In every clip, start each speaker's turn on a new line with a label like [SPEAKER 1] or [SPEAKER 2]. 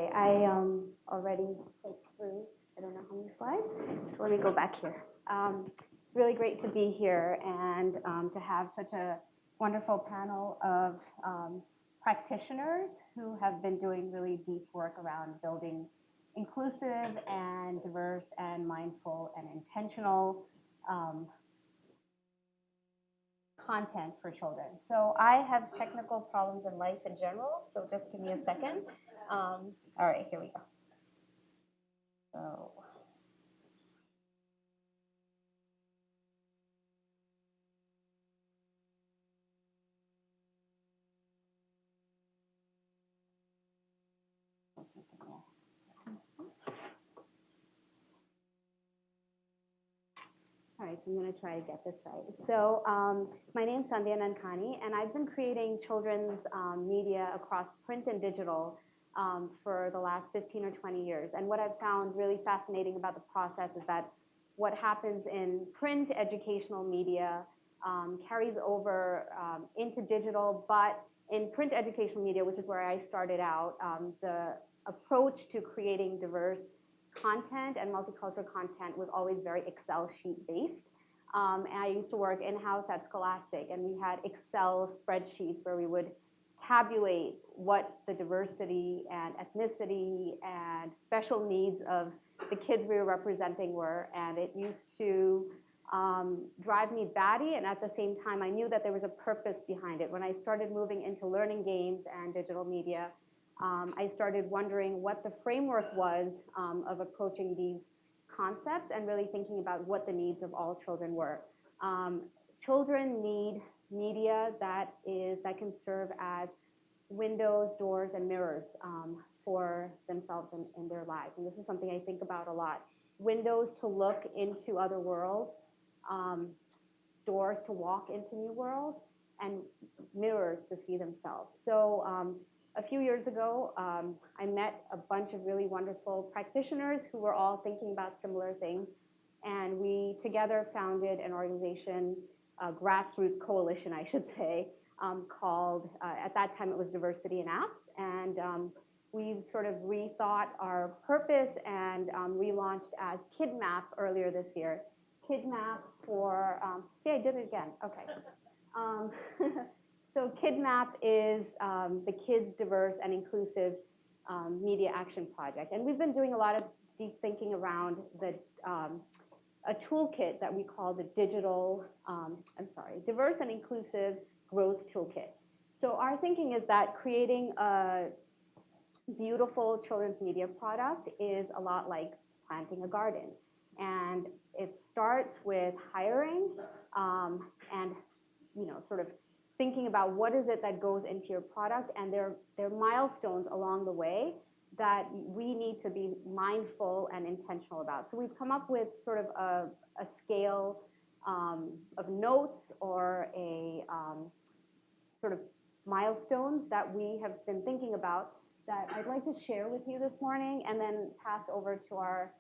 [SPEAKER 1] Okay, I already clicked through, I don't know how many slides, so let me go back here. It's really great to be here and to have such a wonderful panel of practitioners who have been doing really deep work around building inclusive and diverse and mindful and intentional content for children. So I have technical problems in life in general, so just give me a second. All right, here we go. So. All right, so I'm going to try to get this right. So my name's Sandhya Nankani, and I've been creating children's media across print and digital for the last 15 or 20 years. And what I've found really fascinating about the process is that what happens in print educational media carries over into digital, but in print educational media, which is where I started out, the approach to creating diverse content and multicultural content was always very Excel sheet based. And I used to work in-house at Scholastic, and we had Excel spreadsheets where we would tabulate what the diversity and ethnicity and special needs of the kids we were representing were. And it used to drive me batty, and at the same time, I knew that there was a purpose behind it. When I started moving into learning games and digital media, I started wondering what the framework was of approaching these concepts and really thinking about what the needs of all children were. Children need media that can serve as windows, doors, and mirrors for themselves in their lives. And this is something I think about a lot. Windows to look into other worlds, doors to walk into new worlds, and mirrors to see themselves. So a few years ago, I met a bunch of really wonderful practitioners who were all thinking about similar things. And we together founded an organization, a grassroots coalition, I should say, called, at that time it was Diversity in Apps. And we've sort of rethought our purpose and relaunched as KIDMAP earlier this year. KIDMAP for, see, I did it again, okay. So KIDMAP is the Kids Diverse and Inclusive Media Action Project. And we've been doing a lot of deep thinking around a toolkit that we call the Diverse and Inclusive Growth Toolkit. So our thinking is that creating a beautiful children's media product is a lot like planting a garden. And it starts with hiring and, sort of thinking about what is it that goes into your product, and there are milestones along the way that we need to be mindful and intentional about. So we've come up with sort of a scale of notes or a sort of milestones that we have been thinking about that I'd like to share with you this morning, and then pass over to our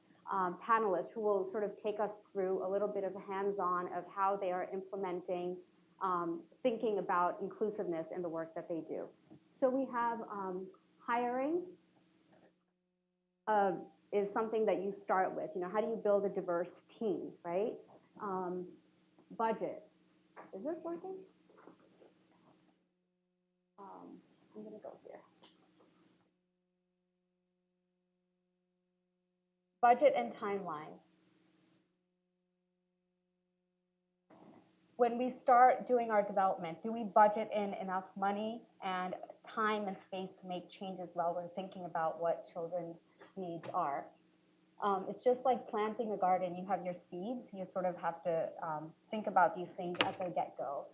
[SPEAKER 1] panelists who will sort of take us through a little bit of a hands-on of how they are implementing thinking about inclusiveness in the work that they do. So we have hiring is something that you start with. How do you build a diverse team, right? Budget. Is this working? I'm going to go here. Budget and timeline. When we start doing our development, do we budget in enough money and time and space to make changes while we're thinking about what children's needs are? It's just like planting a garden. You have your seeds. You sort of have to think about these things at the get-go.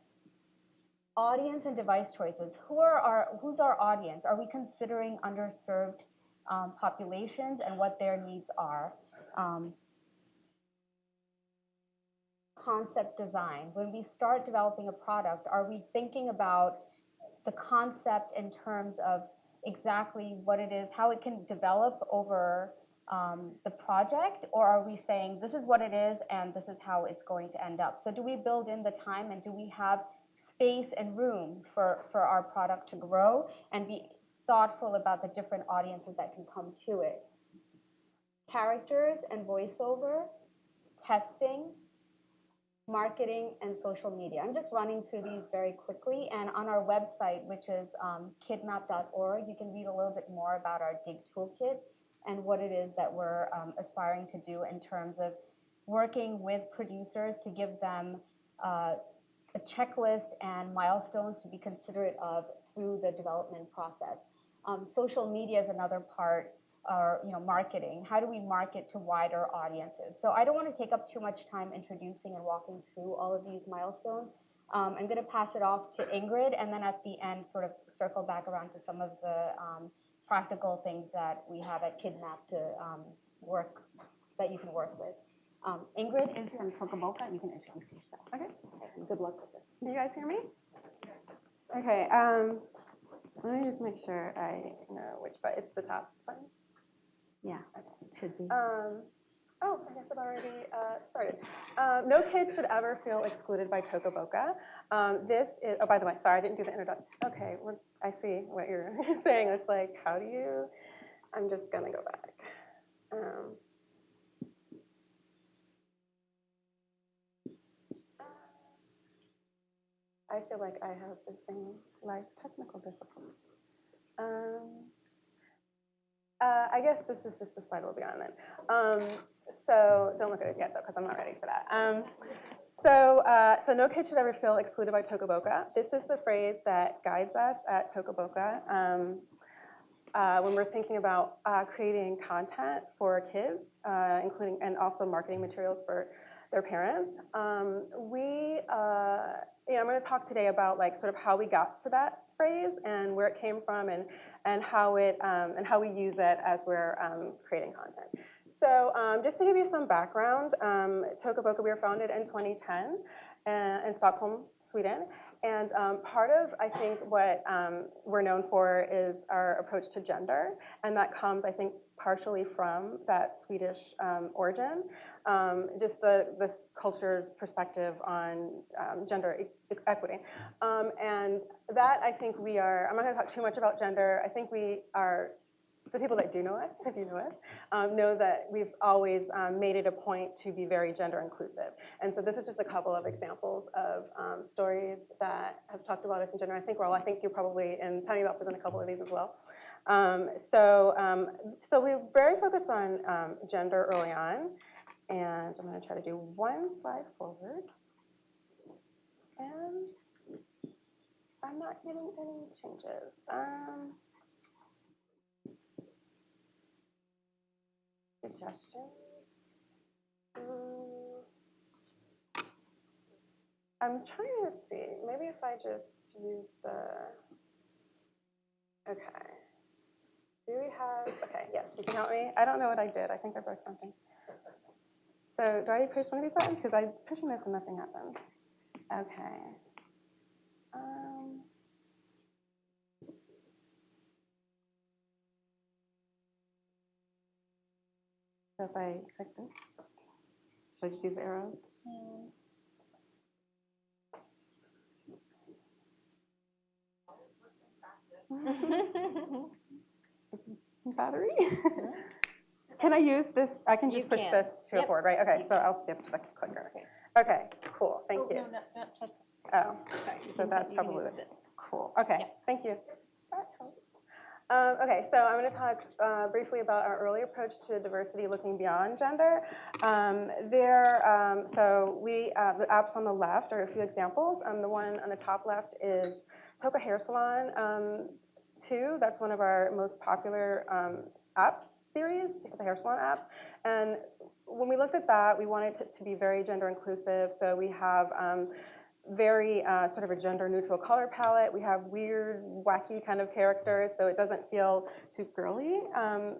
[SPEAKER 1] Audience and device choices. Who's our audience? Are we considering underserved populations and what their needs are? Concept design. When we start developing a product, are we thinking about the concept in terms of exactly what it is, how it can develop over the project, or are we saying this is what it is and this is how it's going to end up? So do we build in the time, and do we have space and room for our product to grow and be thoughtful about the different audiences that can come to it. Characters and voiceover, testing, marketing, and social media. I'm just running through these very quickly, and on our website, which is KIDMAP.org, you can read a little bit more about our DIG toolkit and what it is that we're aspiring to do in terms of working with producers to give them a checklist and milestones to be considerate of through the development process. Social media is another part, or marketing. How do we market to wider audiences? So I don't want to take up too much time introducing and walking through all of these milestones. I'm going to pass it off to Ingrid, and then at the end sort of circle back around to some of the practical things that we have at KIDMAP to that you can work with. Ingrid is from Toca Boca. You can introduce yourself.
[SPEAKER 2] Okay.
[SPEAKER 1] And good luck with this.
[SPEAKER 2] Do you guys hear me? Okay. Let me just make sure I know which button. It's the top button.
[SPEAKER 1] Yeah, it should be.
[SPEAKER 2] Oh, I guess it already started. No kid should ever feel excluded by Toca Boca. This is, oh, by the way, sorry, I didn't do the introduction. Okay, well, I see what you're saying. It's like, how do you, I'm just going to go back. I feel like I have the same life technical difficulties. I guess this is just the slide we'll be on then. So don't look at it yet though, because I'm not ready for that. So no kid should ever feel excluded by Toca Boca. This is the phrase that guides us at Toca Boca when we're thinking about creating content for kids, including and also marketing materials for their parents. I'm going to talk today about like sort of how we got to that phrase and where it came from and how we use it as we're creating content. So just to give you some background, Toca Boca, we were founded in 2010 in Stockholm, Sweden. And part of, I think, what we're known for is our approach to gender. And that comes, I think, partially from that Swedish origin. Just this culture's perspective on gender equity. And that, I think we are, I'm not going to talk too much about gender. I think we are, the people that do know us, if you know us, know that we've always made it a point to be very gender inclusive. And so this is just a couple of examples of stories that have talked about us in gender. I think, Raul, I think you're probably, and Tinybop was in a couple of these as well. So we're very focused on gender early on. And I'm going to try to do one slide forward. And I'm not getting any changes. Suggestions. I'm trying to see. Maybe if I just use the. Okay. Do we have? Okay. Yes. You can help me. I don't know what I did. I think I broke something. So do I push one of these buttons? Because I'm pushing this and nothing happens. Okay. So if I click this, should I just use the arrows? Battery? Can I use this? I can just push this to forward, right? Okay, so I'll skip the clicker. Okay, cool. Thank you.
[SPEAKER 3] No, not touch this.
[SPEAKER 2] Oh,
[SPEAKER 3] Sorry,
[SPEAKER 2] so that's probably
[SPEAKER 3] this.
[SPEAKER 2] cool. Okay, thank you. Okay, so I'm going to talk briefly about our early approach to diversity looking beyond gender. So the apps on the left are a few examples. The one on the top left is Toca Hair Salon 2. That's one of our most popular apps series, the hair salon apps. And when we looked at that, we wanted it to be very gender inclusive. So we have very sort of a gender neutral color palette. We have weird, wacky kind of characters, so it doesn't feel too girly. Then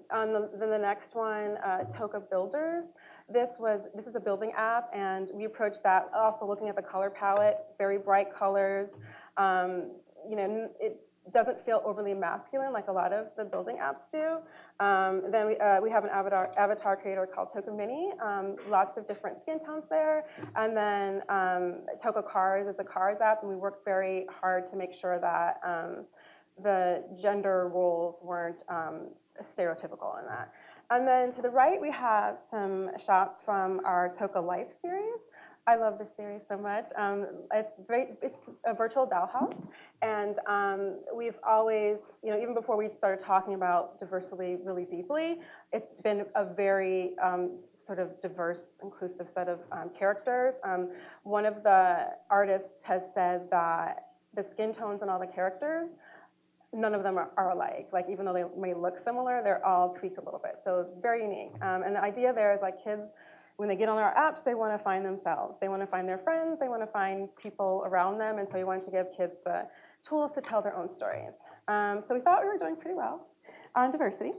[SPEAKER 2] the next one, Toca Builders. This is a building app, and we approached that also looking at the color palette, very bright colors. It doesn't feel overly masculine like a lot of the building apps do. Then we have an avatar creator called Toca Mini, lots of different skin tones there. And then Toca Cars is a cars app, and we work very hard to make sure that the gender roles weren't stereotypical in that. And then to the right, we have some shots from our Toca Life series. I love this series so much. It's great. It's a virtual dollhouse, and we've always, even before we started talking about diversity really deeply, it's been a very sort of diverse, inclusive set of characters. One of the artists has said that the skin tones and all the characters, none of them are alike. Like, even though they may look similar, they're all tweaked a little bit. So it's very unique. And the idea there is, like, kids, when they get on our apps, they want to find themselves. They want to find their friends. They want to find people around them. And so we wanted to give kids the tools to tell their own stories. So we thought we were doing pretty well on diversity.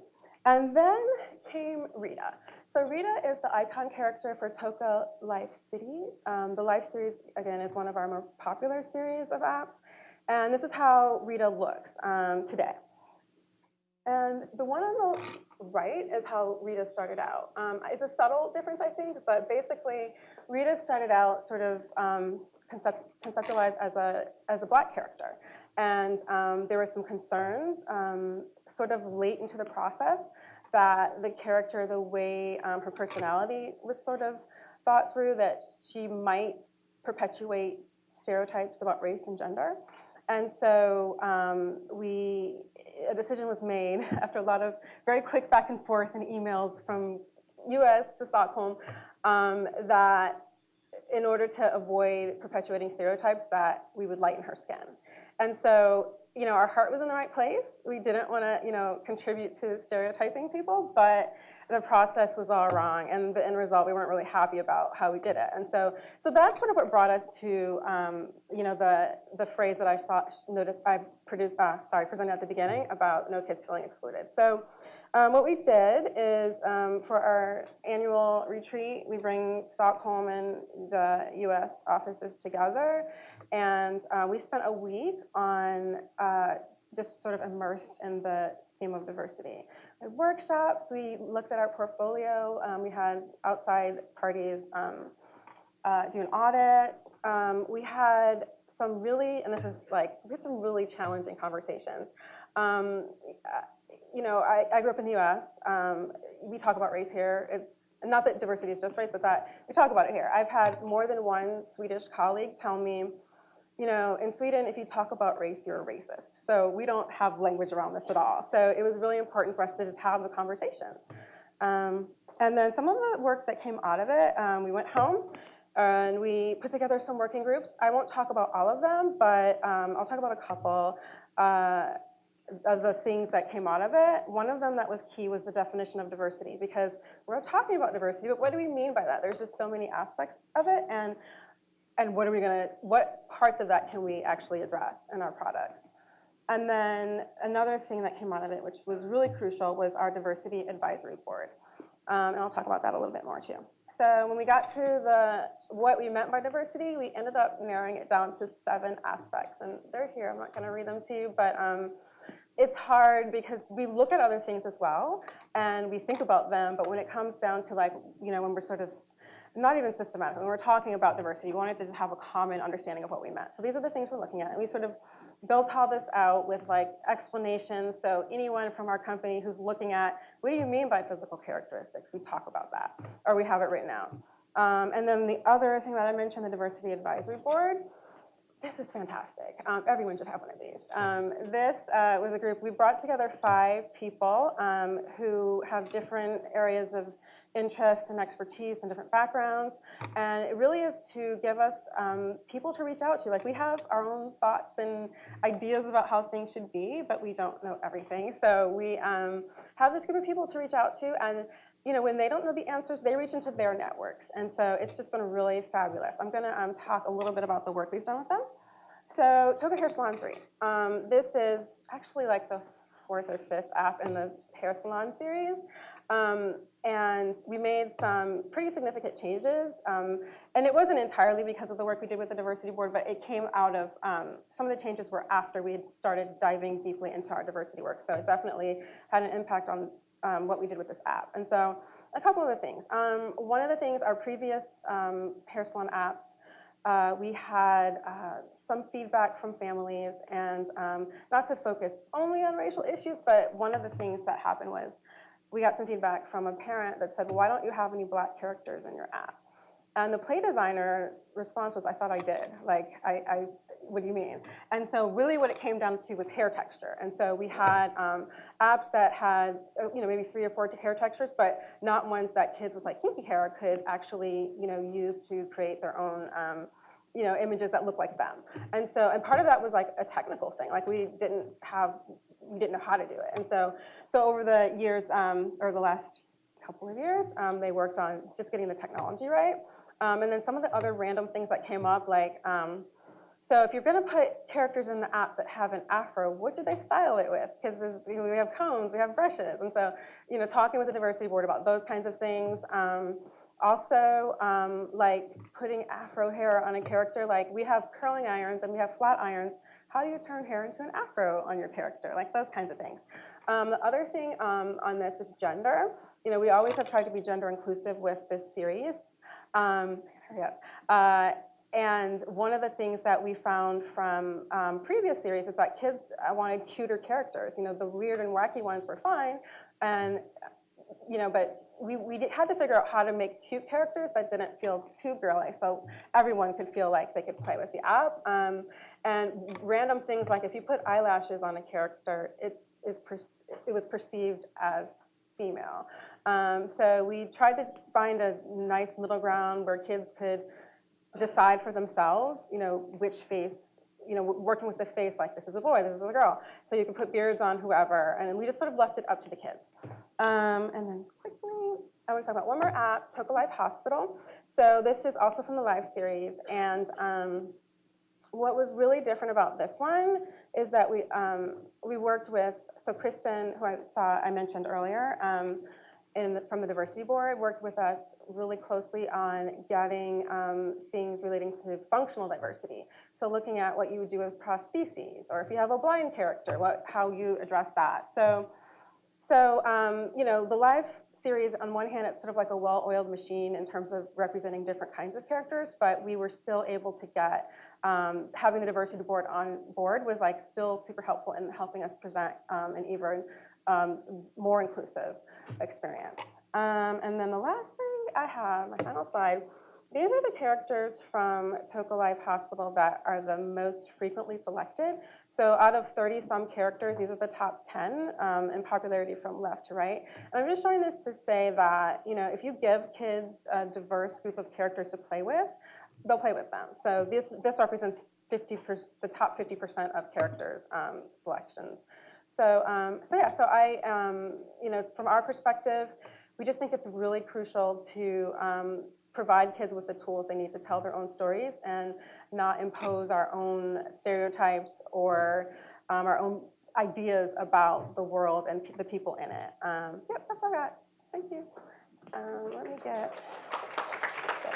[SPEAKER 2] And then came Rita. So Rita is the icon character for Toca Life City. The Life series, again, is one of our more popular series of apps. And this is how Rita looks today. And the one on the right is how Rita started out. It's a subtle difference, I think, but basically, Rita started out sort of conceptualized as a Black character. And there were some concerns sort of late into the process that the character, the way her personality was sort of thought through, that she might perpetuate stereotypes about race and gender. And so a decision was made after a lot of very quick back and forth and emails from US to Stockholm that in order to avoid perpetuating stereotypes, that we would lighten her skin. And so, our heart was in the right place. We didn't want to, contribute to stereotyping people, but the process was all wrong, and the end result, we weren't really happy about how we did it. And so that's sort of what brought us to, the phrase that I presented at the beginning about no kids feeling excluded. So what we did is for our annual retreat, we bring Stockholm and the US offices together, and we spent a week on just sort of immersed in the theme of diversity. We had workshops, we looked at our portfolio, we had outside parties do an audit. We had some really, and this is like, we had some really challenging conversations. I grew up in the US. We talk about race here. It's not that diversity is just race, but that we talk about it here. I've had more than one Swedish colleague tell me, in Sweden, if you talk about race, you're a racist. So we don't have language around this at all. So it was really important for us to just have the conversations. And then some of the work that came out of it, we went home and we put together some working groups. I won't talk about all of them, but I'll talk about a couple of the things that came out of it. One of them that was key was the definition of diversity, because we're talking about diversity, but what do we mean by that? There's just so many aspects of it, and what parts of that can we actually address in our products? And then another thing that came out of it, which was really crucial, was our diversity advisory board. And I'll talk about that a little bit more too. So when we got to what we meant by diversity, we ended up narrowing it down to 7 aspects. And they're here, I'm not gonna read them to you, but it's hard because we look at other things as well, and we think about them, but when it comes down to, like, when we're sort of, not even systematic, when we're talking about diversity, we wanted to just have a common understanding of what we meant. So these are the things we're looking at, and we sort of built all this out with, like, explanations. So anyone from our company who's looking at, what do you mean by physical characteristics? We talk about that, or we have it written out. And then the other thing that I mentioned, the diversity advisory board, this is fantastic. Everyone should have one of these. This was a group, we brought together 5 people who have different areas of interest and expertise and different backgrounds. And it really is to give us people to reach out to. Like, we have our own thoughts and ideas about how things should be, but we don't know everything. So we have this group of people to reach out to, and when they don't know the answers, they reach into their networks. And so it's just been really fabulous. I'm gonna talk a little bit about the work we've done with them. So Toca Hair Salon 3. This is actually like the 4th or 5th app in the hair salon series. And we made some pretty significant changes. And it wasn't entirely because of the work we did with the diversity board, but it came out of, some of the changes were after we had started diving deeply into our diversity work. So it definitely had an impact on what we did with this app. And so a couple of the things. One of the things, our previous hair salon apps we had some feedback from families, and not to focus only on racial issues, but one of the things that happened was we got some feedback from a parent that said, well, why don't you have any Black characters in your app? And the play designer's response was, I thought I did. Like, what do you mean? And so really what it came down to was hair texture. And so we had apps that had, maybe 3 or 4 hair textures, but not ones that kids with like kinky hair could actually, use to create their own, images that look like them. And part of that was like a technical thing. Like we didn't know how to do it. And so over the years, or the last couple of years, they worked on just getting the technology right. And then some of the other random things that came up, like, so if you're going to put characters in the app that have an afro, what do they style it with? Because we have combs, we have brushes. And so, talking with the diversity board about those kinds of things. Also, like putting afro hair on a character, like we have curling irons and we have flat irons. How do you turn hair into an afro on your character? Like those kinds of things. The other thing on this was gender. We always have tried to be gender inclusive with this series. Hurry up. And one of the things that we found from previous series is that kids wanted cuter characters. The weird and wacky ones were fine, and but we had to figure out how to make cute characters that didn't feel too girly, so everyone could feel like they could play with the app. And random things like if you put eyelashes on a character, it was perceived as female. So we tried to find a nice middle ground where kids could decide for themselves, which face, working with the face, like this is a boy, this is a girl. So you can put beards on whoever, and we just sort of left it up to the kids. And then quickly, I want to talk about one more app, Toca Life Hospital. So this is also from the Live series, and what was really different about this one is that we worked with, so Kristen, who I mentioned earlier, from the diversity board, worked with us really closely on getting things relating to functional diversity. So looking at what you would do with prostheses, or if you have a blind character, how you address that. So the Live series, on one hand, it's sort of like a well-oiled machine in terms of representing different kinds of characters, but we were still able to get, having the diversity board on board was like still super helpful in helping us present an even more inclusive experience. And then the last thing I have, my final slide, these are the characters from Toca Life Hospital that are the most frequently selected. So out of 30-some characters, these are the top 10 in popularity from left to right. And I'm just showing this to say that, if you give kids a diverse group of characters to play with, they'll play with them. So this represents the top 50% of characters selections. So from our perspective, we just think it's really crucial to provide kids with the tools they need to tell their own stories and not impose our own stereotypes or our own ideas about the world and the people in it. Yep, that's all I got. Thank you. Let me get this.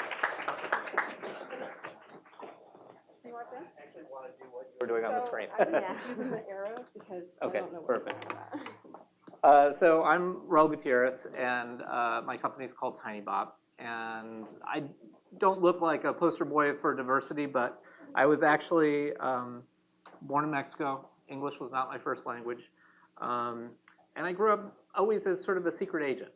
[SPEAKER 2] Do you want this?
[SPEAKER 3] I actually want to do what you were doing on the screen.
[SPEAKER 2] I was just using the arrows because
[SPEAKER 3] okay,
[SPEAKER 2] I don't know what
[SPEAKER 3] perfect.
[SPEAKER 2] That.
[SPEAKER 3] So I'm Raul Gutierrez, and my company is called Tinybop. And I don't look like a poster boy for diversity, but I was actually born in Mexico. English was not my first language. And I grew up always as sort of a secret agent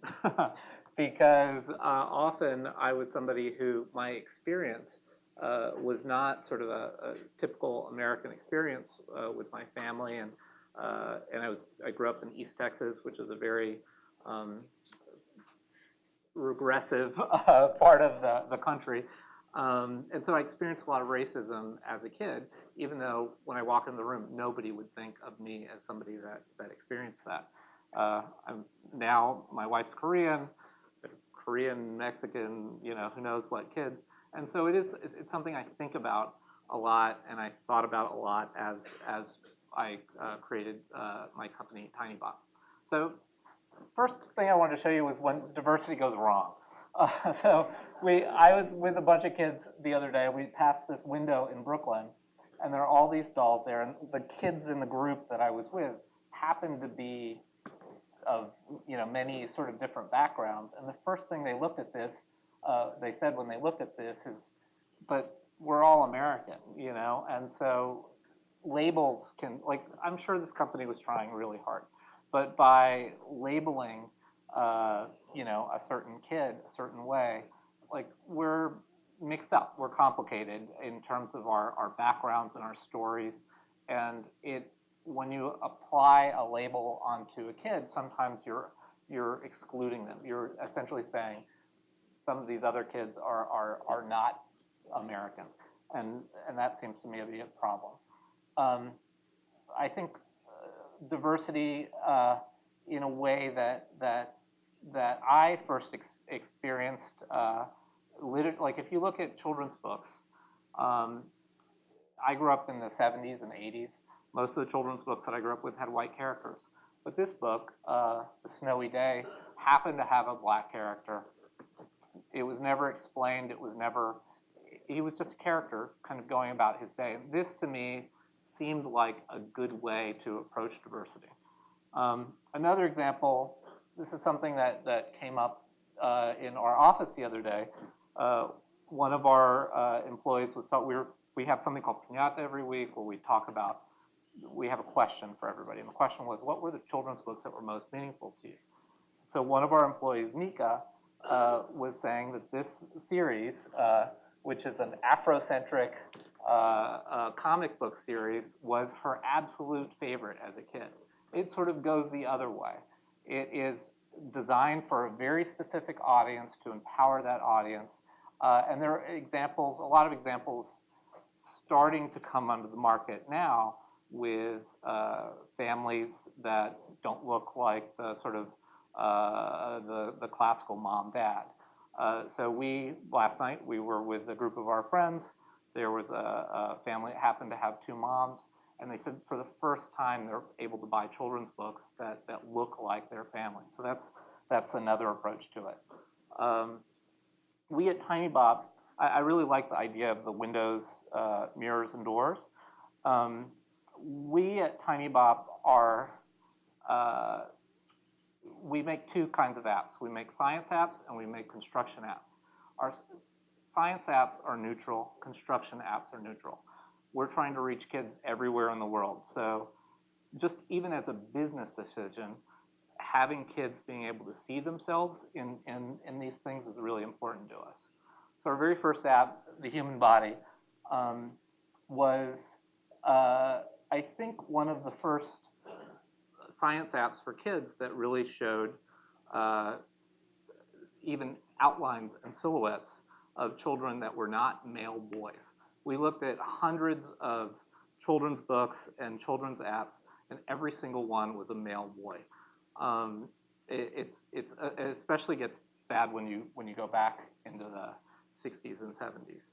[SPEAKER 3] because often I was somebody who my experience was not sort of a typical American experience with my family. And I grew up in East Texas, which is a very regressive part of the country. And so I experienced a lot of racism as a kid, even though when I walk in the room, nobody would think of me as somebody that experienced that. Now my wife's Korean, Mexican, who knows what kids. And so it's something I think about a lot, and I thought about a lot as I created my company, Tinybop. So first thing I wanted to show you was when diversity goes wrong. I was with a bunch of kids the other day. We passed this window in Brooklyn, and there are all these dolls there, and the kids in the group that I was with happened to be of many sort of different backgrounds. And the first thing they looked at this, they said when they looked at this is, but we're all American, you know, and so labels can, like, I'm sure this company was trying really hard, but by labeling, you know, a certain kid a certain way, like, we're mixed up, we're complicated in terms of our backgrounds and our stories, and when you apply a label onto a kid, sometimes you're excluding them. You're essentially saying some of these other kids are not American, and that seems to me to be a problem. I think diversity in a way that I first experienced, like if you look at children's books, I grew up in the 70s and 80s. Most of the children's books that I grew up with had white characters. But this book, The Snowy Day, happened to have a black character. It was never explained. He was just a character kind of going about his day. And this, to me, seemed like a good way to approach diversity. Another example, this is something that came up in our office the other day. One of our employees we have something called Piñata every week where we have a question for everybody. And the question was, what were the children's books that were most meaningful to you? So one of our employees, Mika, was saying that this series, which is an Afrocentric comic book series, was her absolute favorite as a kid. It sort of goes the other way. It is designed for a very specific audience to empower that audience. And there are examples, a lot of examples starting to come onto the market now with families that don't look like the sort of the classical mom-dad. So last night, we were with a group of our friends. There was a family that happened to have two moms, and they said for the first time they're able to buy children's books that look like their family. So that's another approach to it. We at Tinybop, I really like the idea of the windows, mirrors, and doors. We at Tinybop we make two kinds of apps. We make science apps and we make construction apps. Our science apps are neutral, construction apps are neutral. We're trying to reach kids everywhere in the world. So just even as a business decision, having kids being able to see themselves in these things is really important to us. So our very first app, The Human Body, was, I think, one of the first science apps for kids that really showed even outlines and silhouettes of children that were not male boys. We looked at hundreds of children's books and children's apps, and every single one was a male boy. It especially gets bad when you go back into the 60s and 70s.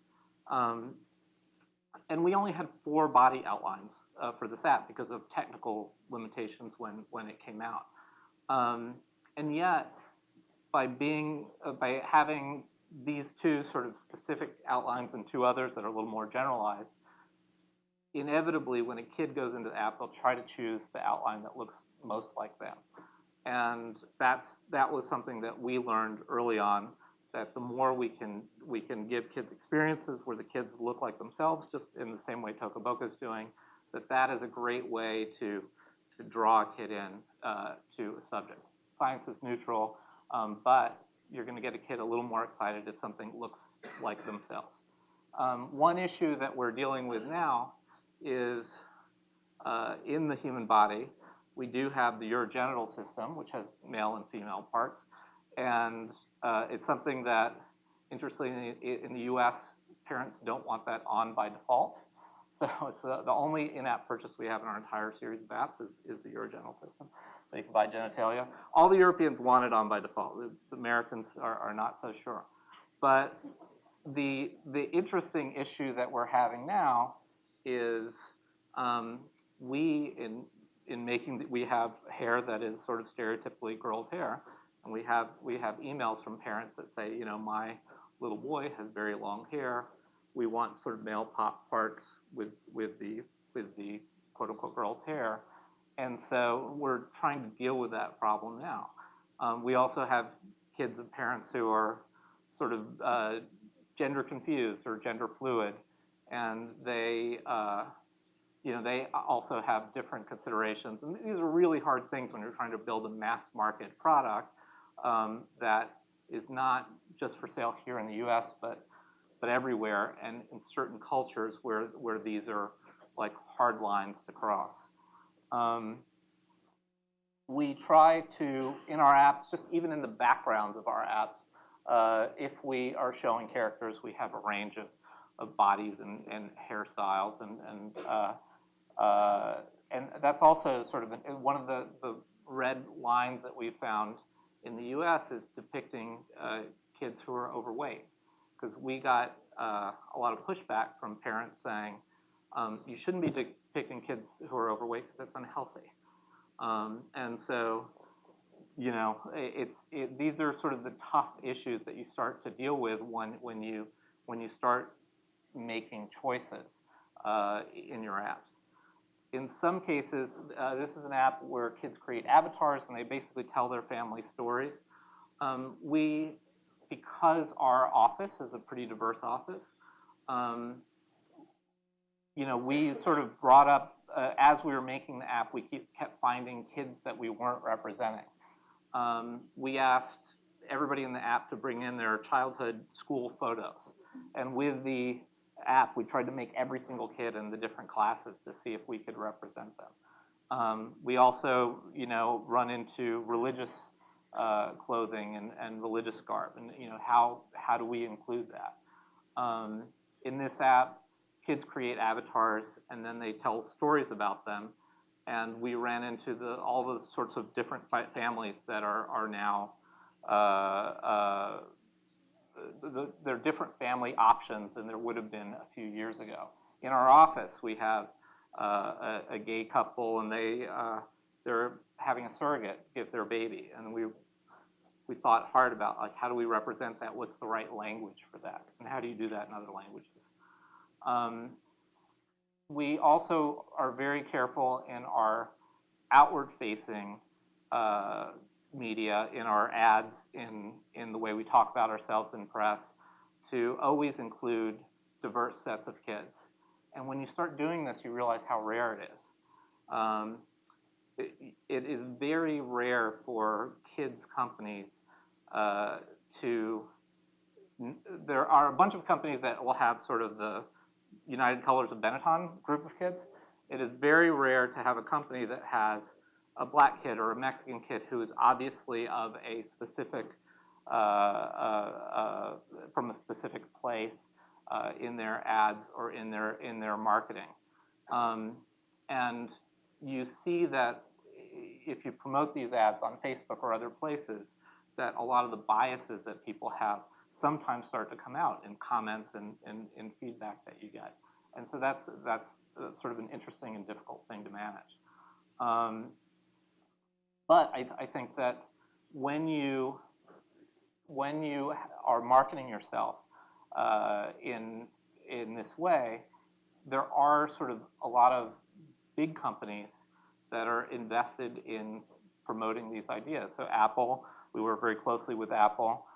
[SPEAKER 3] And we only had 4 body outlines for this app because of technical limitations when it came out. And yet, by having these 2 sort of specific outlines and 2 others that are a little more generalized, inevitably, when a kid goes into the app, they'll try to choose the outline that looks most like them. And that was something that we learned early on, that the more we can give kids experiences where the kids look like themselves, just in the same way Toca Boca is doing, that is a great way to draw a kid in to a subject. Science is neutral, but you're going to get a kid a little more excited if something looks like themselves. One issue that we're dealing with now is in the human body, we do have the urogenital system, which has male and female parts. And it's something that, interestingly, in the US, parents don't want that on by default. So it's the only in-app purchase we have in our entire series of apps is the urogenital system. So you can buy genitalia. All the Europeans want it on by default. The Americans are not so sure. But the interesting issue that we're having now is we have hair that is sort of stereotypically girls' hair. And we have emails from parents that say, you know, my little boy has very long hair. We want sort of male parts with the quote unquote girl's hair. And so we're trying to deal with that problem now. We also have kids and parents who are sort of gender confused or gender fluid. and they they also have different considerations. And these are really hard things when you're trying to build a mass market product that is not just for sale here in the US, but everywhere, and in certain cultures where these are like hard lines to cross. We try to, in our apps, just even in the backgrounds of our apps, if we are showing characters, we have a range of bodies and hairstyles, and that's also sort of one of the red lines that we found in the US is depicting kids who are overweight, because we got a lot of pushback from parents saying, you shouldn't be depicting kids who are overweight because it's unhealthy. And so, these are sort of the tough issues that you start to deal with when you start making choices in your apps. In some cases, this is an app where kids create avatars and they basically tell their family stories. Because our office is a pretty diverse office, we sort of brought up, as we were making the app, we kept finding kids that we weren't representing. We asked everybody in the app to bring in their childhood school photos. And with the app, we tried to make every single kid in the different classes to see if we could represent them. We also, run into religious clothing and religious garb, and how do we include that? In this app, kids create avatars and then they tell stories about them, and we ran into all the sorts of different families that are now there are different family options than there would have been a few years ago. In our office, we have a gay couple, and they're having a surrogate give their baby, and we thought hard about, like, how do we represent that? What's the right language for that? And how do you do that in other languages? We also are very careful in our outward-facing media, in our ads, in the way we talk about ourselves in press, to always include diverse sets of kids. And when you start doing this, you realize how rare it is. It is very rare for kids companies there are a bunch of companies that will have sort of the United Colors of Benetton group of kids. It is very rare to have a company that has a black kid or a Mexican kid who is obviously of a specific, from a specific place in their ads or in their marketing. And you see that if you promote these ads on Facebook or other places, that a lot of the biases that people have sometimes start to come out in comments and in feedback that you get. And so that's sort of an interesting and difficult thing to manage. But I think that when you are marketing yourself in this way, there are sort of a lot of big companies that are invested in promoting these ideas. So Apple, we work very closely with Apple.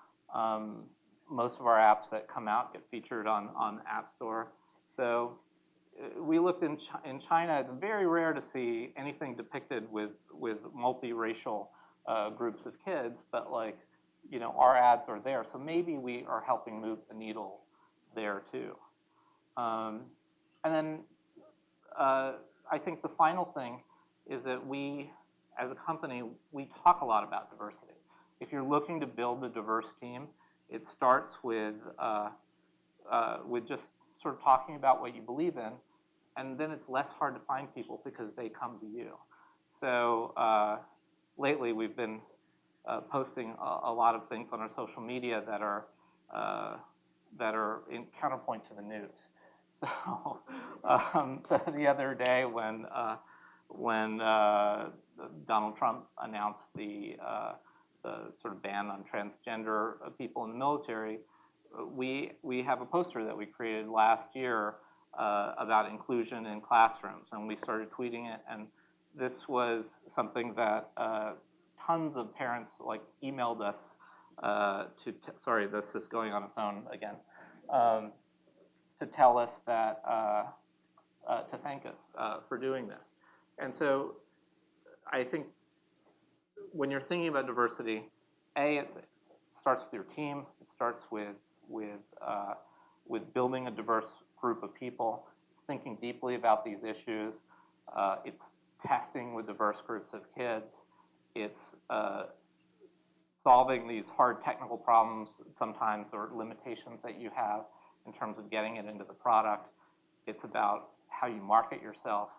[SPEAKER 3] Most of our apps that come out get featured on App Store. So we looked in China. It's very rare to see anything depicted with multiracial groups of kids, but our ads are there. So maybe we are helping move the needle there too. And then I think the final thing is that we, as a company, we talk a lot about diversity. If you're looking to build a diverse team, it starts with just sort of talking about what you believe in, and then it's less hard to find people because they come to you. So lately we've been posting a lot of things on our social media that are in counterpoint to the news. So, so the other day when Donald Trump announced the sort of ban on transgender people in the military, we have a poster that we created last year about inclusion in classrooms, and we started tweeting it. And this was something that tons of parents emailed us sorry, this is going on its own again. to tell us that, to thank us for doing this. And so I think when you're thinking about diversity, it starts with your team. It starts with building a diverse group of people. It's thinking deeply about these issues. It's testing with diverse groups of kids. It's solving these hard technical problems sometimes, or limitations that you have in terms of getting it into the product. It's about how you market yourself,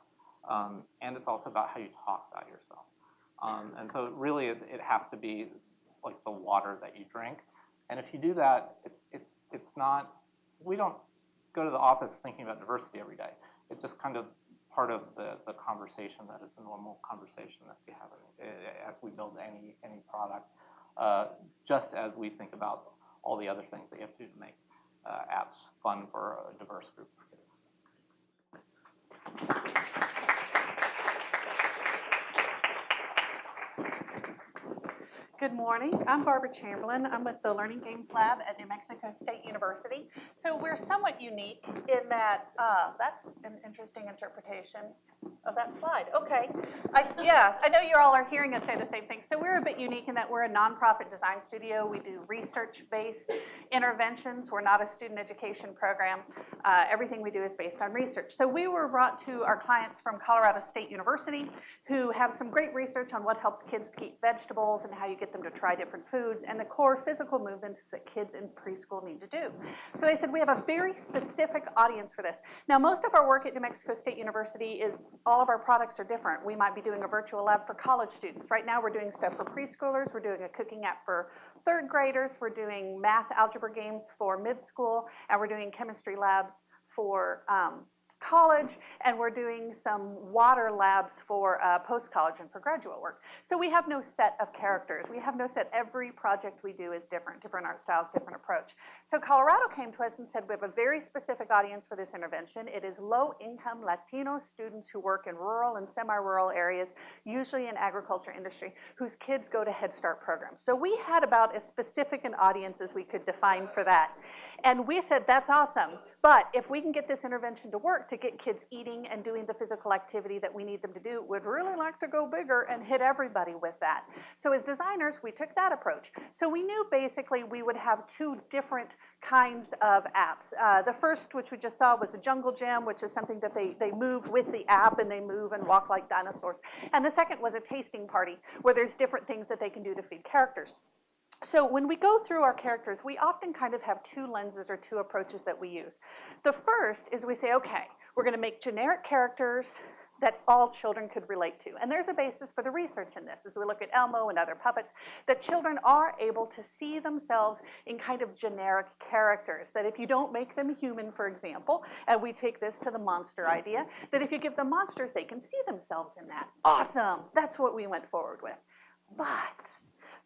[SPEAKER 3] and it's also about how you talk about yourself. And so really it has to be like the water that you drink. And if you do that, it's not, we don't go to the office thinking about diversity every day. It's just kind of part of the conversation that is the normal conversation that we have as we build any product, just as we think about all the other things that you have to do to make apps fun for a diverse group of kids.
[SPEAKER 4] Good morning. I'm Barbara Chamberlin. I'm with the Learning Games Lab at New Mexico State University. So we're somewhat unique in that, that's an interesting interpretation of that slide. Okay. I know you all are hearing us say the same thing. So we're a bit unique in that we're a nonprofit design studio. We do research-based interventions. We're not a student education program. Everything we do is based on research. So we were brought to our clients from Colorado State University, who have some great research on what helps kids to eat vegetables and how you get them to try different foods and the core physical movements that kids in preschool need to do. So they said, we have a very specific audience for this. Now, most of our work at New Mexico State University is, all of our products are different. We might be doing a virtual lab for college students. Right now, we're doing stuff for preschoolers. We're doing a cooking app for third graders. We're doing math algebra games for mid-school, and we're doing chemistry labs for college, and we're doing some water labs for post-college and for graduate work. So we have no set of characters. We have no set. Every project we do is different art styles, different approach. So Colorado came to us and said, we have a very specific audience for this intervention. It is low-income Latino students who work in rural and semi-rural areas, usually in agriculture industry, whose kids go to Head Start programs. So we had about as specific an audience as we could define for that. And we said, that's awesome. But if we can get this intervention to work, to get kids eating and doing the physical activity that we need them to do, we'd really like to go bigger and hit everybody with that. So as designers, we took that approach. So we knew basically we would have two different kinds of apps. The first, which we just saw, was a jungle gym, which is something that they move with the app and they move and walk like dinosaurs. And the second was a tasting party, where there's different things that they can do to feed characters. So when we go through our characters, we often kind of have two lenses or two approaches that we use. The first is we say, okay, we're going to make generic characters that all children could relate to. And there's a basis for the research in this, as we look at Elmo and other puppets, that children are able to see themselves in kind of generic characters, that if you don't make them human, for example, and we take this to the monster idea, that if you give them monsters, they can see themselves in that. Awesome, that's what we went forward with. But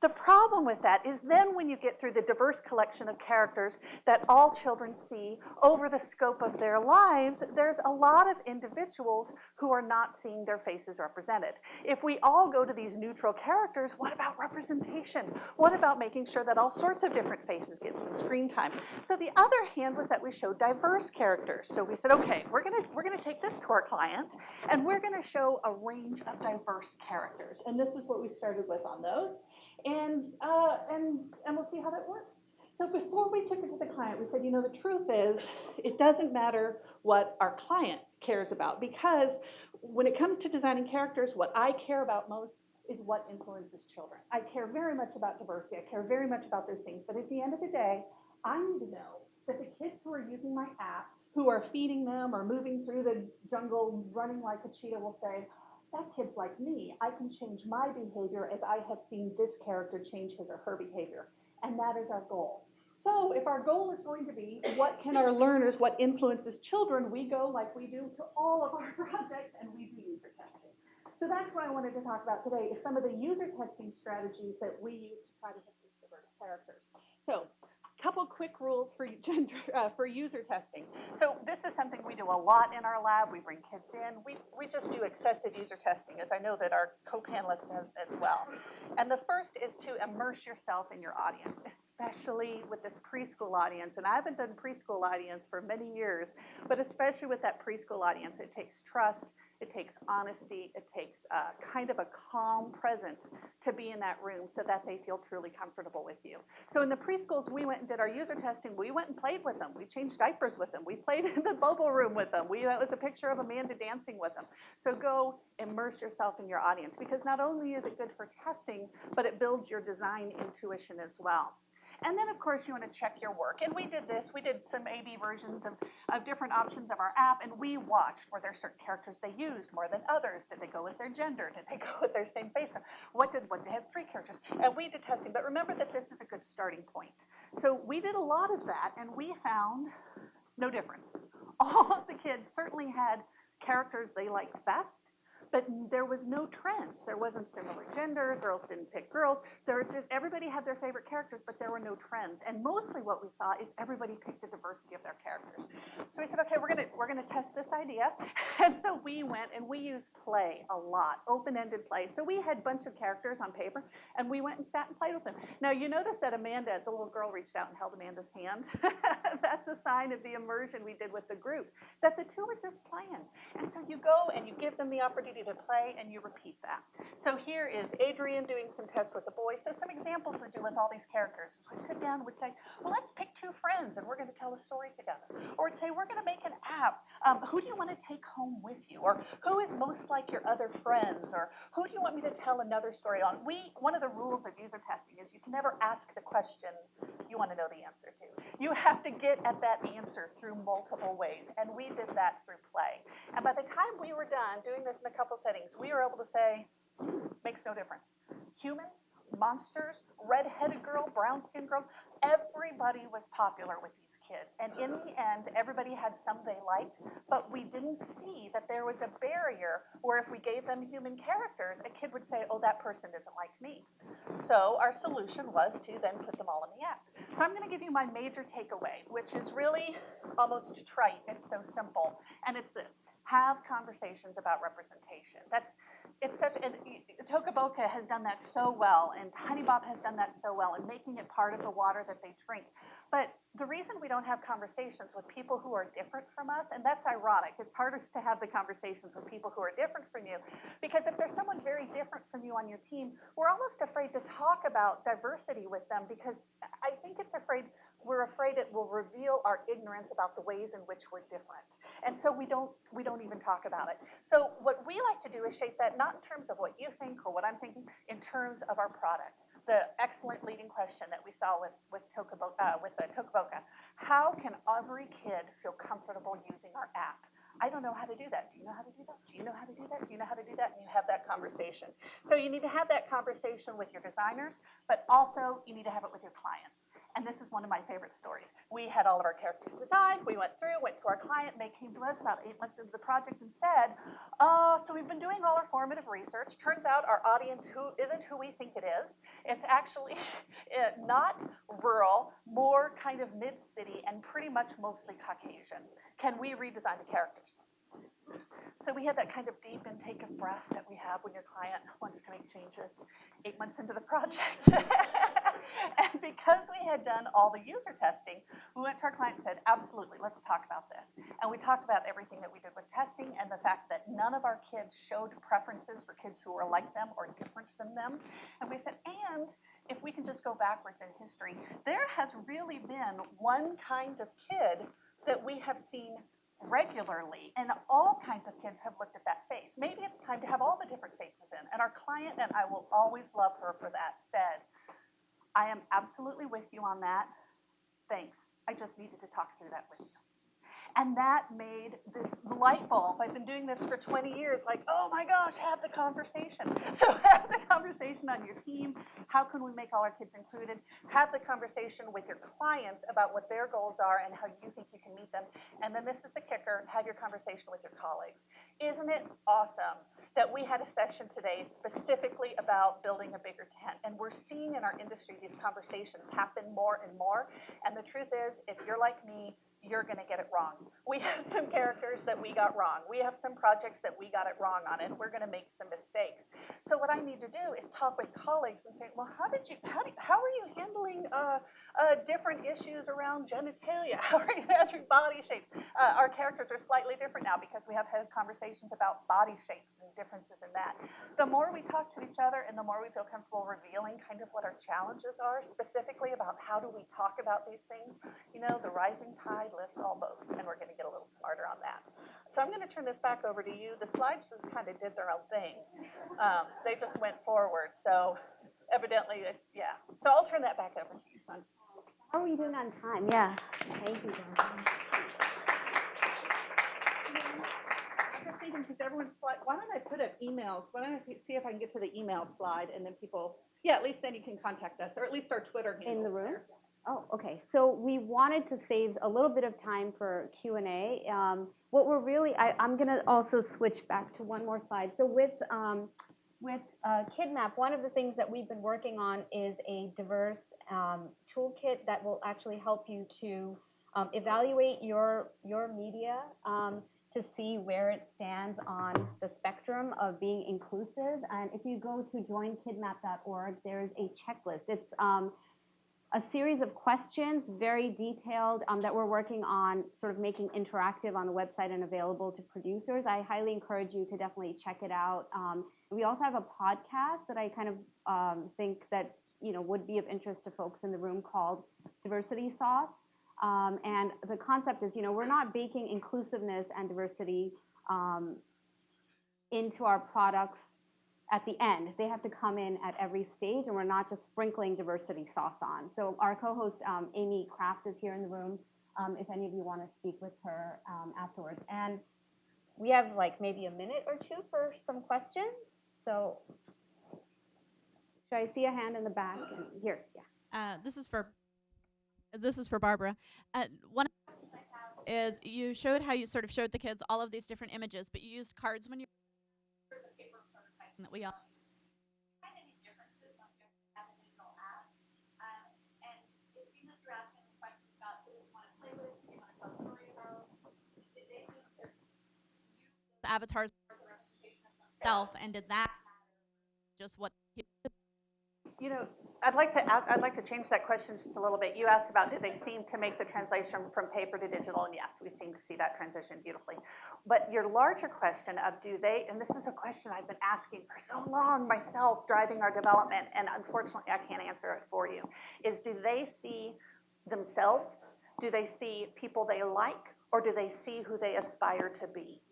[SPEAKER 4] the problem with that is then when you get through the diverse collection of characters that all children see over the scope of their lives, there's a lot of individuals who are not seeing their faces represented. If we all go to these neutral characters, what about representation? What about making sure that all sorts of different faces get some screen time? So the other hand was that we showed diverse characters. So we said, okay, we're gonna take this to our client, and we're gonna show a range of diverse characters. And this is what we started with on those. And we'll see how that works. So before we took it to the client, we said, you know, the truth is, it doesn't matter what our client cares about, because when it comes to designing characters, what I care about most is what influences children. I care very much about diversity. I care very much about those things. But at the end of the day, I need to know that the kids who are using my app, who are feeding them or moving through the jungle, running like a cheetah, will say, that kid's like me. I can change my behavior as I have seen this character change his or her behavior. And that is our goal. So if our goal is going to be, what can our learners, what influences children, we go like we do to all of our projects, and we do user testing. So that's what I wanted to talk about today, is some of the user testing strategies that we use to try to hit these diverse characters. So couple quick rules for for user testing. So this is something we do a lot in our lab. We bring kids in. We just do excessive user testing, as I know that our co-panelists have as well. And the first is to immerse yourself in your audience, especially with this preschool audience. And I haven't done preschool audience for many years, but especially with that preschool audience, it takes trust. It takes honesty. It takes kind of a calm presence to be in that room so that they feel truly comfortable with you. So in the preschools, we went and did our user testing. We went and played with them. We changed diapers with them. We played in the bubble room with them. That was a picture of Amanda dancing with them. So go immerse yourself in your audience, because not only is it good for testing, but it builds your design intuition as well. And then, of course, you want to check your work. And we did this. We did some A/B versions of different options of our app, and we watched, were there certain characters they used more than others? Did they go with their gender? Did they go with their same face? What they had 3 characters? And we did testing. But remember that this is a good starting point. So we did a lot of that, and we found no difference. All of the kids certainly had characters they liked best, but there was no trends. There wasn't similar gender. Girls didn't pick girls. There was just, everybody had their favorite characters, but there were no trends. And mostly what we saw is everybody picked a diversity of their characters. So we said, okay, we're gonna test this idea. And so we went and we used play a lot, open-ended play. So we had a bunch of characters on paper, and we went and sat and played with them. Now you notice that Amanda, the little girl, reached out and held Amanda's hand. That's a sign of the immersion we did with the group, that the two were just playing. And so you go and you give them the opportunity to play, and you repeat that. So here is Adrian doing some tests with the boys. So some examples we do with all these characters. So we'd sit down and we'd say, well, let's pick 2 friends, and we're going to tell a story together. Or we'd say, we're going to make an app. Who do you want to take home with you? Or who is most like your other friends? Or who do you want me to tell another story on? One of the rules of user testing is you can never ask the question you want to know the answer to. You have to get at that answer through multiple ways, and we did that through play. And by the time we were done doing this in a couple settings, we were able to say, makes no difference. Humans, monsters, red-headed girl, brown-skinned girl, everybody was popular with these kids. And in the end, everybody had some they liked, but we didn't see that there was a barrier where if we gave them human characters, a kid would say, oh, that person isn't like me. So our solution was to then put them all in the app. So I'm going to give you my major takeaway, which is really almost trite. It's so simple. And it's this: have conversations about representation. Toca Boca has done that so well, and Tinybop has done that so well, and making it part of the water that they drink. But the reason we don't have conversations with people who are different from us, and that's ironic, it's hardest to have the conversations with people who are different from you, because if there's someone very different from you on your team, we're almost afraid to talk about diversity with them, because I think we're afraid it will reveal our ignorance about the ways in which we're different. And so we don't even talk about it. So what we like to do is shape that not in terms of what you think or what I'm thinking, in terms of our product. The excellent leading question that we saw with Toca Boca: how can every kid feel comfortable using our app? I don't know how to do that. Do you know how to do that? Do you know how to do that? Do you know how to do that? And you have that conversation. So you need to have that conversation with your designers, but also you need to have it with your clients. And this is one of my favorite stories. We had all of our characters designed. We went to our client, and they came to us about 8 months into the project and said, so we've been doing all our formative research. Turns out our audience isn't who we think it is. It's actually not rural, more kind of mid-city, and pretty much mostly Caucasian. Can we redesign the characters? So we had that kind of deep intake of breath that we have when your client wants to make changes 8 months into the project. And because we had done all the user testing, we went to our client and said, absolutely, let's talk about this. And we talked about everything that we did with testing and the fact that none of our kids showed preferences for kids who were like them or different than them. And we said, and if we can just go backwards in history, there has really been one kind of kid that we have seen regularly, and all kinds of kids have looked at that face. Maybe it's time to have all the different faces in. And our client, and I will always love her for that, said, I am absolutely with you on that. Thanks. I just needed to talk through that with you. And that made this light bulb. I've been doing this for 20 years, like, oh my gosh, have the conversation. So have the conversation on your team. How can we make all our kids included? Have the conversation with your clients about what their goals are and how you think you can meet them. And then this is the kicker, have your conversation with your colleagues. Isn't it awesome that we had a session today specifically about building a bigger tent? And we're seeing in our industry these conversations happen more and more. And the truth is, if you're like me, you're going to get it wrong. We have some characters that we got wrong. We have some projects that we got it wrong on, and we're going to make some mistakes. So what I need to do is talk with colleagues and say, well, how are you handling different issues around genitalia? How are you handling body shapes? Our characters are slightly different now because we have had conversations about body shapes and differences in that. The more we talk to each other and the more we feel comfortable revealing kind of what our challenges are, specifically about how do we talk about these things, you know, the rising tide lifts all boats, and we're going to get a little smarter on that. So I'm going to turn this back over to you. The slides just kind of did their own thing. They just went forward, so evidently it's, yeah. So I'll turn that back over to you, son.
[SPEAKER 1] How are you doing on time? Yeah, thank you.
[SPEAKER 4] I'm just thinking, because everyone's like, why don't I put up emails? Why don't I see if I can get to the email slide, and then people, yeah, at least then you can contact us, or at least our Twitter handles
[SPEAKER 1] In the room?
[SPEAKER 4] there.
[SPEAKER 1] Oh, okay. So we wanted to save a little bit of time for Q&A. What we're really, I'm going to also switch back to one more slide. So with KIDMAP, one of the things that we've been working on is a diverse toolkit that will actually help you to evaluate your media to see where it stands on the spectrum of being inclusive. And if you go to joinkidmap.org, there's a checklist. It's a series of questions, very detailed, that we're working on sort of making interactive on the website and available to producers. I highly encourage you to definitely check it out. We also have a podcast that I kind of think that, you know, would be of interest to folks in the room called Diversity Sauce. And the concept is, you know, we're not baking inclusiveness and diversity into our products at the end. They have to come in at every stage, and we're not just sprinkling diversity sauce on. So our co-host, Amy Kraft, is here in the room, if any of you want to speak with her afterwards. And we have like maybe a minute or two for some questions. So should I see a hand in the back? Here, yeah.
[SPEAKER 5] This is for Barbara. One is you showed how you sort of showed the kids all of these different images, but you used cards when you that we all. The avatars self, and did that just what?
[SPEAKER 4] You know, I'd like to change that question just a little bit. You asked about, did they seem to make the translation from paper to digital? And yes, we seem to see that transition beautifully. But your larger question of do they, and this is a question I've been asking for so long myself, driving our development, and unfortunately I can't answer it for you, is do they see themselves? Do they see people they like? Or do they see who they aspire to be?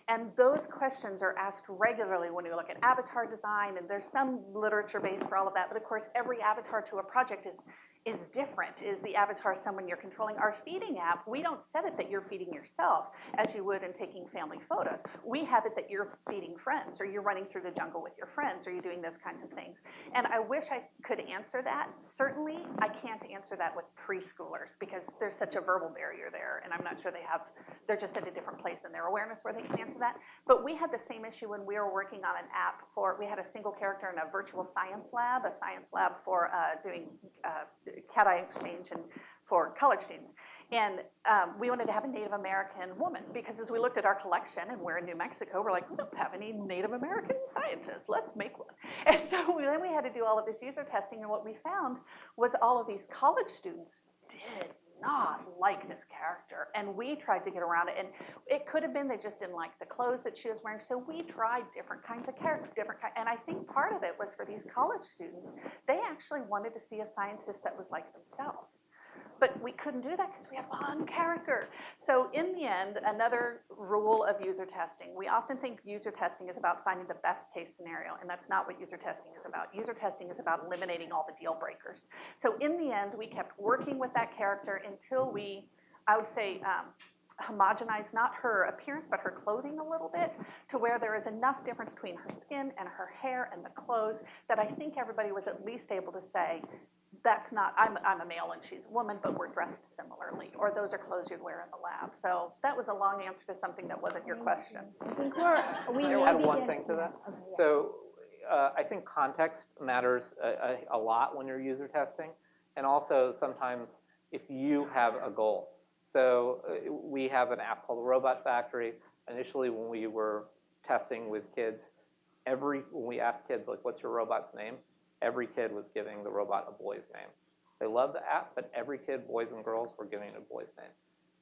[SPEAKER 4] And those questions are asked regularly when we look at avatar design, and there's some literature base for all of that, but of course every avatar to a project is different. Is the avatar someone you're controlling? Our feeding app, we don't set it that you're feeding yourself as you would in taking family photos. We have it that you're feeding friends, or you're running through the jungle with your friends, or you're doing those kinds of things. And I wish I could answer that. Certainly, I can't answer that with preschoolers because there's such a verbal barrier there, and I'm not sure they're just at a different place in their awareness where they can answer that. But we had the same issue when we were working on an app we had a single character in a virtual science lab, for doing cat-eye exchange and for college students. And we wanted to have a Native American woman because as we looked at our collection, and we're in New Mexico, we're like, we don't have any Native American scientists, let's make one. And so then we had to do all of this user testing, and what we found was all of these college students did not like this character, and we tried to get around it, and it could have been they just didn't like the clothes that she was wearing, so we tried different kinds of characters, and I think part of it was for these college students, they actually wanted to see a scientist that was like themselves. But we couldn't do that because we have one character. So in the end, another rule of user testing, we often think user testing is about finding the best case scenario, and that's not what user testing is about. User testing is about eliminating all the deal breakers. So in the end, we kept working with that character until I would say, homogenize not her appearance, but her clothing a little bit, to where there is enough difference between her skin and her hair and the clothes that I think everybody was at least able to say, that's not, I'm a male and she's a woman, but we're dressed similarly, or those are clothes you'd wear in the lab. So that was a long answer to something that wasn't your question.
[SPEAKER 1] I think we
[SPEAKER 3] Can I
[SPEAKER 1] may
[SPEAKER 3] add
[SPEAKER 1] be
[SPEAKER 3] one
[SPEAKER 1] getting-
[SPEAKER 3] thing to that?
[SPEAKER 1] yeah, okay, yeah.
[SPEAKER 3] So I think context matters a lot when you're user testing, and also sometimes if you have a goal. So we have an app called the Robot Factory. Initially, when we were testing with kids, when we asked kids, like, what's your robot's name? Every kid was giving the robot a boy's name. They loved the app, but every kid, boys and girls, were giving it a boy's name.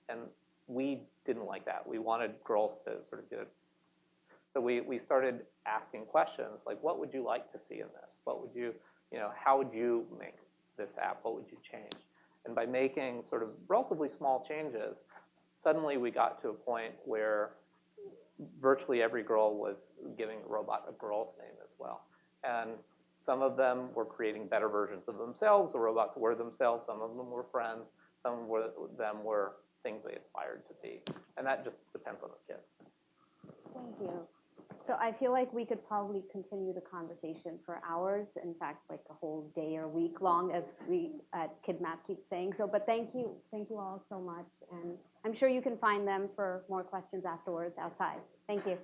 [SPEAKER 3] And we didn't like that. We wanted girls to sort of get it. So we started asking questions, like, what would you like to see in this? What would you, how would you make this app? What would you change? And by making sort of relatively small changes, suddenly we got to a point where virtually every girl was giving the robot a girl's name as well. And some of them were creating better versions of themselves. The robots were themselves. Some of them were friends. Some of them were things they aspired to be. And that just depends on the kids.
[SPEAKER 1] Thank you. So I feel like we could probably continue the conversation for hours, in fact, like a whole day or week long, as we at KIDMAP keep saying. So, but thank you all so much. And I'm sure you can find them for more questions afterwards outside. Thank you.